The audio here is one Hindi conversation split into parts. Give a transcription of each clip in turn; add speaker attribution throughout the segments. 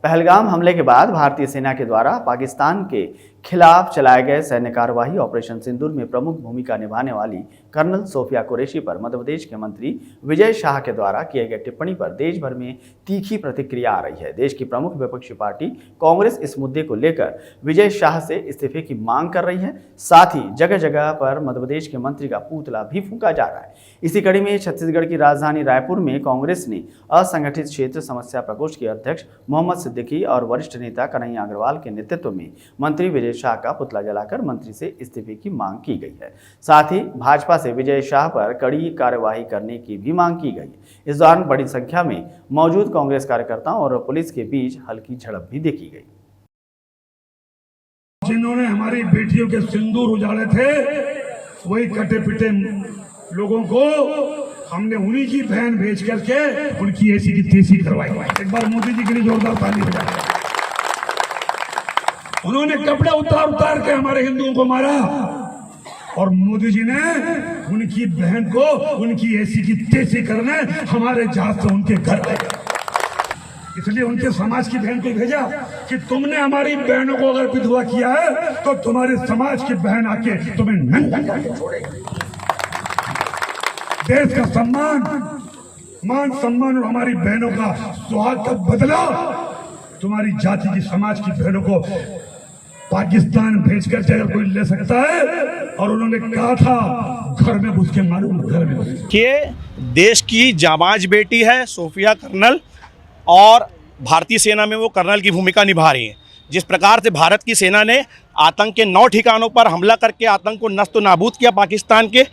Speaker 1: पहलगाम हमले के बाद भारतीय सेना के द्वारा पाकिस्तान के खिलाफ चलाए गए सैन्य कार्यवाही ऑपरेशन सिंदूर में प्रमुख भूमिका निभाने वाली कर्नल सोफिया कुरैशी पर मध्य प्रदेश के मंत्री विजय शाह के द्वारा किए गए टिप्पणी पर देश भर में तीखी प्रतिक्रिया आ रही है। देश की प्रमुख विपक्षी पार्टी कांग्रेस इस मुद्दे को लेकर विजय शाह से इस्तीफे की मांग कर रही है। साथ ही जगह जगह पर मध्य प्रदेश के मंत्री का पुतला भी फूंका जा रहा है। इसी कड़ी में छत्तीसगढ़ की राजधानी रायपुर में कांग्रेस ने असंगठित क्षेत्र समस्या प्रकोष्ठ के अध्यक्ष मोहम्मद सिद्दीकी और वरिष्ठ नेता कन्हैया अग्रवाल के नेतृत्व में मंत्री विजय शाह का पुतला जलाकर मंत्री से इस्तीफे की मांग की गई है। साथ ही भाजपा से विजय शाह पर कड़ी कार्यवाही करने की भी मांग की गई। इस दौरान बड़ी संख्या में मौजूद कांग्रेस कार्यकर्ताओं और पुलिस के बीच हल्की झड़प भी देखी गई।
Speaker 2: जिन्होंने हमारी बेटियों के सिंदूर उजाड़े थे, वही कटे पिटे लोगों को हमने उन्हीं की बहन भेज करके उनकी ऐसी की तैसी करवाई। एक बार मोदी जी के लिए जोरदार ताली बजाएं। उन्होंने कपड़े उतार उतार के हमारे हिंदुओं को मारा और मोदी जी ने उनकी बहन को उनकी ऐसी की तैसी करने हमारे जहाज से उनके घर भेजा। इसलिए उनके समाज की बहन को भेजा कि तुमने हमारी बहनों को अगर विधवा किया है तो तुम्हारे समाज की बहन आके तुम्हें नंगा करके छोड़ेगी। देश का सम्मान, मान सम्मान और हमारी बहनों का सुहाग का बदला तुम्हारी जाति की समाज की बहनों को पाकिस्तान भेजकर अगर कोई ले सकता है, और उन्होंने कहा था घर में घुस के मालूम, घर में घुस
Speaker 3: के देश की जाबाज बेटी है सोफिया कर्नल, और भारतीय सेना में वो कर्नल की भूमिका निभा रही हैं। जिस प्रकार से भारत की सेना ने आतंक के 9 ठिकानों पर हमला करके आतंक को नस्त नाबूद किया पाकिस्तान के,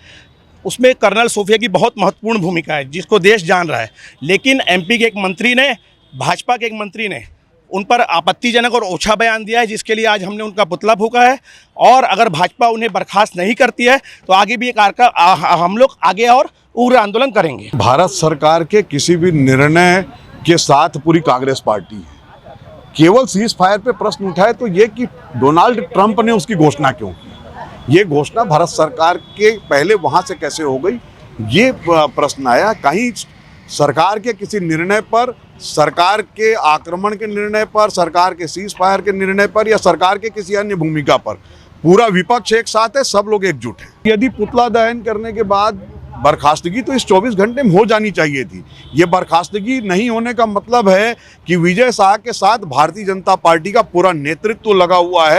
Speaker 3: उसमें कर्नल सोफिया की बहुत महत्वपूर्ण भूमिका है जिसको देश जान रहा है। लेकिन एमपी के एक मंत्री ने, भाजपा के एक मंत्री ने उन पर आपत्तिजनक और ओछा बयान दिया है, जिसके लिए आज हमने उनका पुतला फूंका है। और अगर भाजपा उन्हें बर्खास्त नहीं करती है तो आगे भी हम लोग आगे और उग्र आंदोलन करेंगे।
Speaker 4: भारत सरकार के किसी भी निर्णय के साथ पूरी कांग्रेस पार्टी है। केवल सीज फायर पे प्रश्न उठाए तो ये कि डोनाल्ड ट्रंप ने उसकी घोषणा क्यों की, ये घोषणा भारत सरकार के पहले वहां से कैसे हो गई, ये प्रश्न आया। कहीं सरकार के किसी निर्णय पर, सरकार के आक्रमण के निर्णय पर, सरकार के सीज फायर के निर्णय पर या सरकार के किसी अन्य भूमिका पर पूरा विपक्ष एक साथ है, सब लोग एकजुट हैं। यदि पुतला दहन करने के बाद बर्खास्तगी तो इस 24 घंटे में हो जानी चाहिए थी। ये बर्खास्तगी नहीं होने का मतलब है कि विजय शाह के साथ भारतीय जनता पार्टी का पूरा नेतृत्व लगा हुआ है।